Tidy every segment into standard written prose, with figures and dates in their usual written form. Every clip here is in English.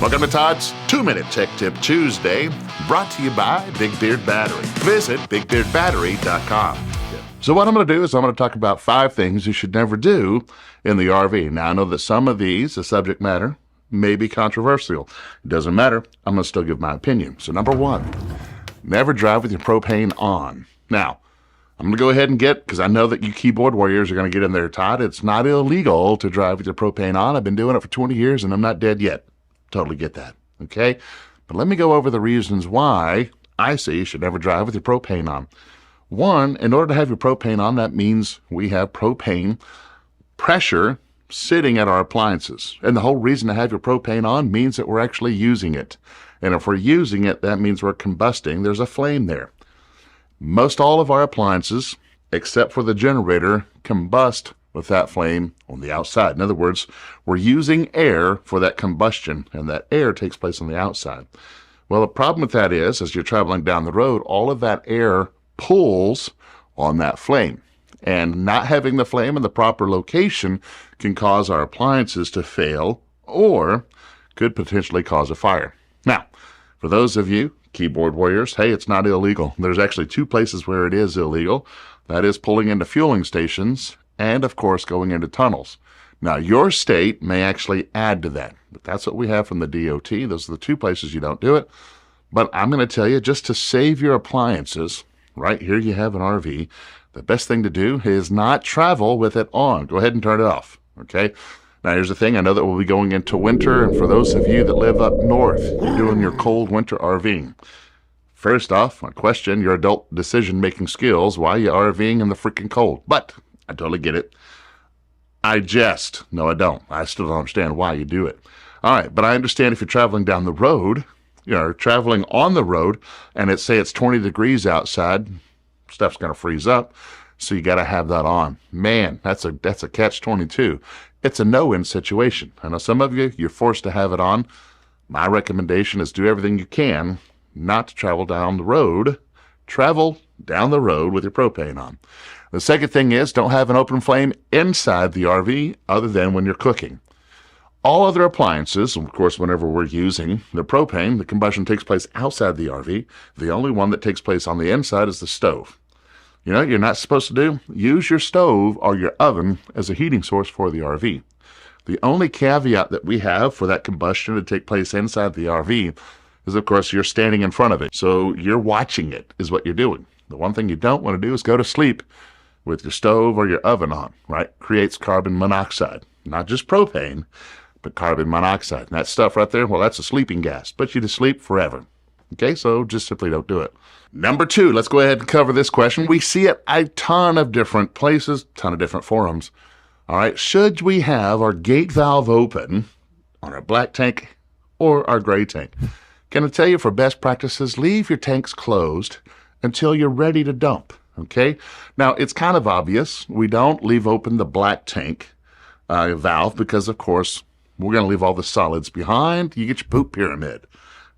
Welcome to Todd's 2-Minute Tech Tip Tuesday, brought to you by Big Beard Battery. Visit bigbeardbattery.com. So what I'm going to do is I'm going to talk about 5 things you should never do in the RV. Now, I know that some of these, the subject matter, may be controversial. It doesn't matter. I'm going to still give my opinion. So number 1, never drive with your propane on. Now, I'm going to go ahead and because I know that you keyboard warriors are going to get in there, Todd. It's not illegal to drive with your propane on. I've been doing it for 20 years and I'm not dead yet. Totally get that, okay? But let me go over the reasons why I say you should never drive with your propane on. 1, in order to have your propane on, that means we have propane pressure sitting at our appliances. And the whole reason to have your propane on means that we're actually using it. And if we're using it, that means we're combusting. There's a flame there. Most all of our appliances, except for the generator, combust with that flame on the outside. In other words, we're using air for that combustion, and that air takes place on the outside. Well, the problem with that is, as you're traveling down the road, all of that air pulls on that flame. And not having the flame in the proper location can cause our appliances to fail or could potentially cause a fire. Now, for those of you keyboard warriors, hey, it's not illegal. There's actually 2 places where it is illegal. That is pulling into fueling stations and, of course, going into tunnels. Now, your state may actually add to that, but that's what we have from the DOT. Those are the 2 places you don't do it. But I'm going to tell you, just to save your appliances, right here you have an RV, the best thing to do is not travel with it on. Go ahead and turn it off, okay? Now, here's the thing. I know that we'll be going into winter, and for those of you that live up north, you're doing your cold winter RVing. First off, I question your adult decision-making skills. Why are you RVing in the freaking cold? But I totally get it. I jest. No, I don't. I still don't understand why you do it. All right, but I understand if you're traveling down the road, you're traveling on the road, and it's 20 degrees outside, stuff's going to freeze up, so you got to have that on. Man, that's a catch-22. It's a no-win situation. I know some of you're forced to have it on. My recommendation is do everything you can not to travel down the road. Travel down the road with your propane on. The second thing is don't have an open flame inside the RV other than when you're cooking. All other appliances, of course, whenever we're using the propane, the combustion takes place outside the RV. The only one that takes place on the inside is the stove. You know what you're not supposed to do? Use your stove or your oven as a heating source for the RV. The only caveat that we have for that combustion to take place inside the RV is, of course, you're standing in front of it. So you're watching it is what you're doing. The one thing you don't want to do is go to sleep with your stove or your oven on, right? Creates carbon monoxide. Not just propane, but carbon monoxide. And that stuff right there, well, that's a sleeping gas. Puts you to sleep forever. Okay, so just simply don't do it. Number 2, let's go ahead and cover this question. We see it a ton of different places, ton of different forums. All right, should we have our gate valve open on our black tank or our gray tank? Can I tell you, for best practices, leave your tanks closed until you're ready to dump, okay? Now, it's kind of obvious. We don't leave open the black tank valve because, of course, we're going to leave all the solids behind. You get your poop pyramid,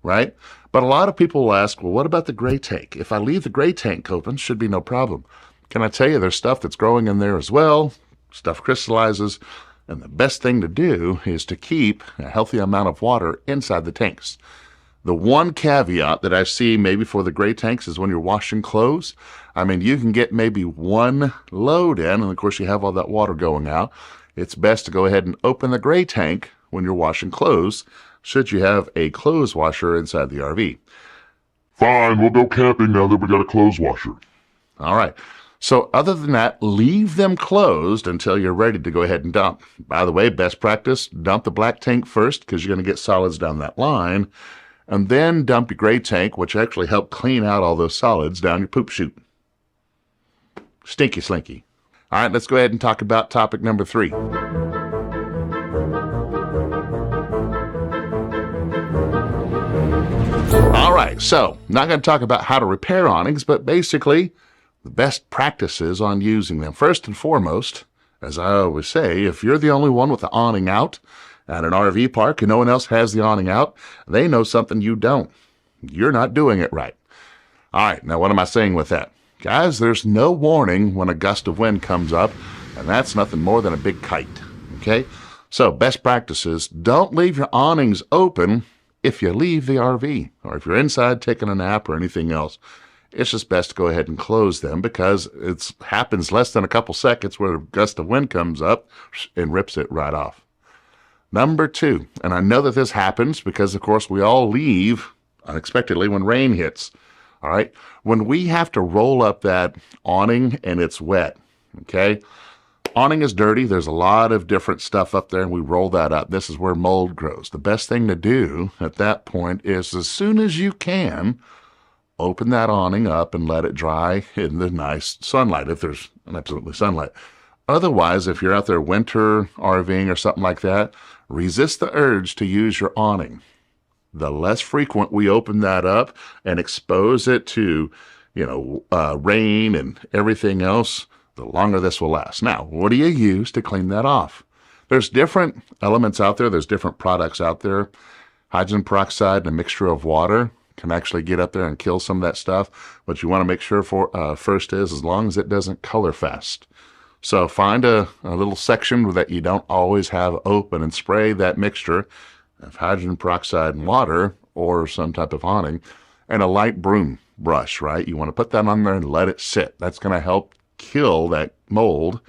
right? But a lot of people will ask, well, what about the gray tank? If I leave the gray tank open, should be no problem. Can I tell you, there's stuff that's growing in there as well. Stuff crystallizes. And the best thing to do is to keep a healthy amount of water inside the tanks. The one caveat that I see maybe for the gray tanks is when you're washing clothes. I mean, you can get maybe one load in, and of course you have all that water going out. It's best to go ahead and open the gray tank when you're washing clothes, should you have a clothes washer inside the RV. Fine, we'll go camping now that we got a clothes washer. All right. So other than that, leave them closed until you're ready to go ahead and dump. By the way, best practice, dump the black tank first because you're going to get solids down that line. And then dump your gray tank, which actually help clean out all those solids down your poop chute. Stinky slinky. All right, let's go ahead and talk about topic number 3. All right, so not going to talk about how to repair awnings, but basically the best practices on using them. First and foremost, as I always say, if you're the only one with the awning out at an RV park and no one else has the awning out, they know something you don't. You're not doing it right. All right, now what am I saying with that? Guys, there's no warning when a gust of wind comes up, and that's nothing more than a big kite, okay? So best practices, don't leave your awnings open if you leave the RV, or if you're inside taking a nap or anything else. It's just best to go ahead and close them because it happens less than a couple seconds where a gust of wind comes up and rips it right off. Number 2, and I know that this happens because, of course, we all leave unexpectedly when rain hits. All right, when we have to roll up that awning and it's wet, okay? Awning is dirty. There's a lot of different stuff up there, and we roll that up. This is where mold grows. The best thing to do at that point is, as soon as you can, open that awning up and let it dry in the nice sunlight, if there's absolutely sunlight. Otherwise, if you're out there winter RVing or something like that, resist the urge to use your awning. The less frequent we open that up and expose it to, rain and everything else, the longer this will last. Now, what do you use to clean that off? There's different elements out there. There's different products out there. Hydrogen peroxide and a mixture of water can actually get up there and kill some of that stuff. What you want to make sure first is, as long as it doesn't color fast. So find a little section that you don't always have open and spray that mixture of hydrogen peroxide and water or some type of awning and a light broom brush, right? You want to put that on there and let it sit. That's going to help kill that mold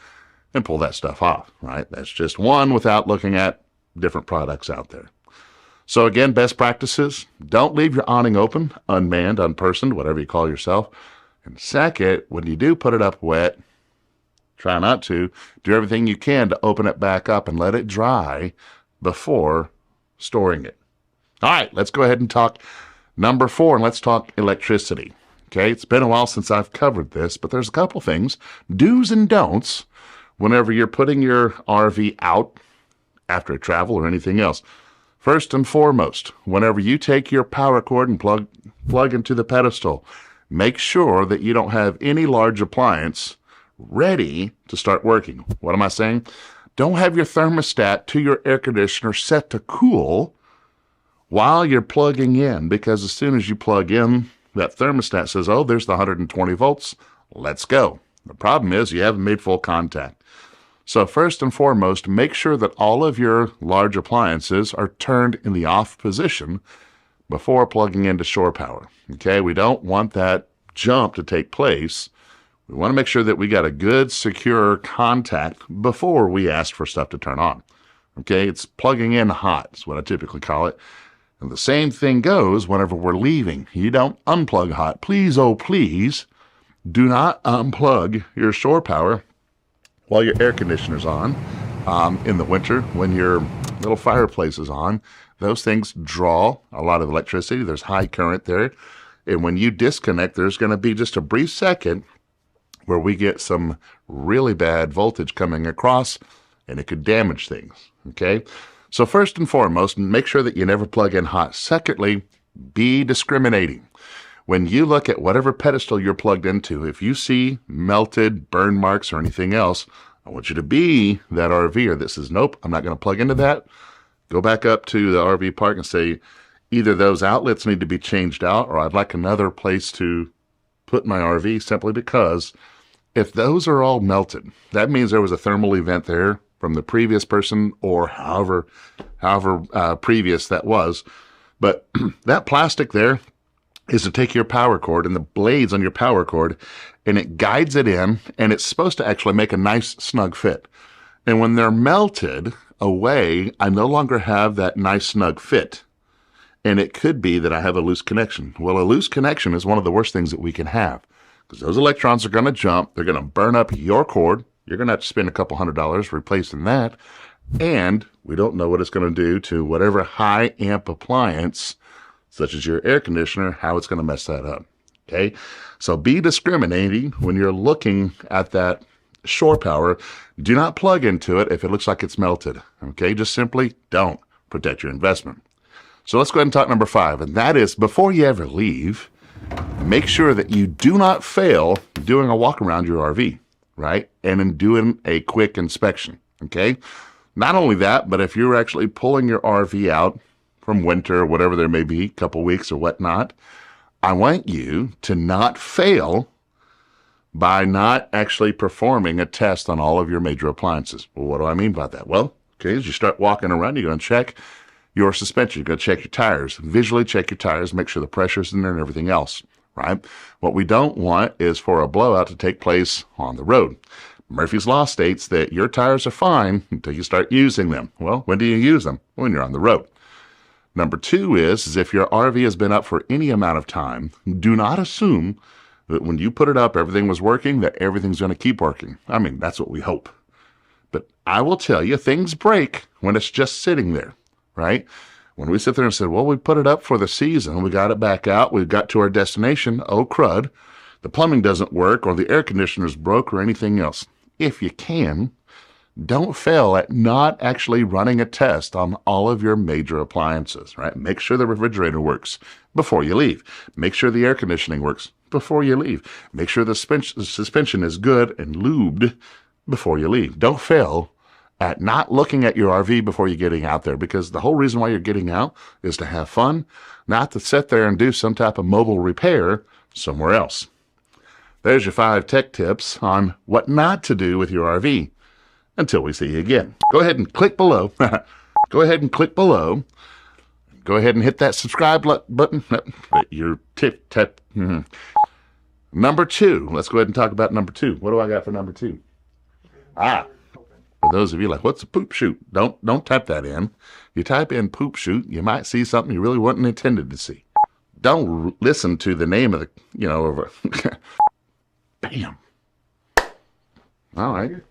and pull that stuff off, right? That's just one without looking at different products out there. So again, best practices, don't leave your awning open, unmanned, unpersoned, whatever you call yourself. And second, when you do put it up wet, try not to, do everything you can to open it back up and let it dry before storing it. All right, let's go ahead and talk number 4, and let's talk electricity. Okay, it's been a while since I've covered this, but there's a couple things, do's and don'ts, whenever you're putting your RV out after a travel or anything else. First and foremost, whenever you take your power cord and plug into the pedestal, make sure that you don't have any large appliance ready to start working. What am I saying? Don't have your thermostat to your air conditioner set to cool while you're plugging in, because as soon as you plug in, that thermostat says, oh, there's the 120 volts. Let's go. The problem is you haven't made full contact. So first and foremost, make sure that all of your large appliances are turned in the off position before plugging into shore power. Okay, we don't want that jump to take place. We want to make sure that we got a good, secure contact before we ask for stuff to turn on. Okay, it's plugging in hot is what I typically call it. And the same thing goes whenever we're leaving. You don't unplug hot. Please, oh please, do not unplug your shore power while your air conditioner's on. In the winter, when your little fireplace is on, those things draw a lot of electricity. There's high current there. And when you disconnect, there's going to be just a brief second where we get some really bad voltage coming across, and it could damage things, okay? So first and foremost, make sure that you never plug in hot. Secondly, be discriminating. When you look at whatever pedestal you're plugged into, if you see melted, burn marks, or anything else, I want you to be that RVer that says, nope, I'm not going to plug into that. Go back up to the RV park and say, either those outlets need to be changed out, or I'd like another place to put my RV, simply because if those are all melted, that means there was a thermal event there from the previous person, or however previous that was. But that plastic there is to take your power cord and the blades on your power cord, and it guides it in, and it's supposed to actually make a nice snug fit. And when they're melted away, I no longer have that nice snug fit. And it could be that I have a loose connection. Well, a loose connection is one of the worst things that we can have, because those electrons are going to jump. They're going to burn up your cord. You're going to have to spend a couple $100 replacing that. And we don't know what it's going to do to whatever high amp appliance, such as your air conditioner, how it's going to mess that up. Okay? So be discriminating when you're looking at that shore power. Do not plug into it if it looks like it's melted. Okay? Just simply don't. Protect your investment. So let's go ahead and talk number 5, and that is, before you ever leave, make sure that you do not fail doing a walk around your RV, right? And in doing a quick inspection, okay? Not only that, but if you're actually pulling your RV out from winter or whatever there may be, a couple weeks or whatnot, I want you to not fail by not actually performing a test on all of your major appliances. Well, what do I mean by that? Well, Okay, as you start walking around, you're going to check your suspension. You're going to check your tires. Visually check your tires, make sure the pressure's in there and everything else, right? What we don't want is for a blowout to take place on the road. Murphy's Law states that your tires are fine until you start using them. Well, when do you use them? When you're on the road. Number two is if your RV has been up for any amount of time, do not assume that when you put it up, everything was working, that everything's going to keep working. I mean, that's what we hope. But I will tell you, things break when it's just sitting there, right? When we sit there and said, well, we put it up for the season, we got it back out, we got to our destination, oh crud, the plumbing doesn't work or the air conditioner's broke or anything else. If you can, don't fail at not actually running a test on all of your major appliances, right? Make sure the refrigerator works before you leave. Make sure the air conditioning works before you leave. Make sure the suspension is good and lubed before you leave. Don't fail at not looking at your RV before you're getting out there, because the whole reason why you're getting out is to have fun, not to sit there and do some type of mobile repair somewhere else. There's your 5 tech tips on what not to do with your RV. Until we see you again. Go ahead and click below. Go ahead and click below. Go ahead and hit that subscribe button. Your tip. Number 2. Let's go ahead and talk about number 2. What do I got for number 2? For those of you like, what's a poop chute? Don't type that in. You type in poop chute, you might see something you really wasn't intended to see. Don't listen to the name of the, Bam. All right.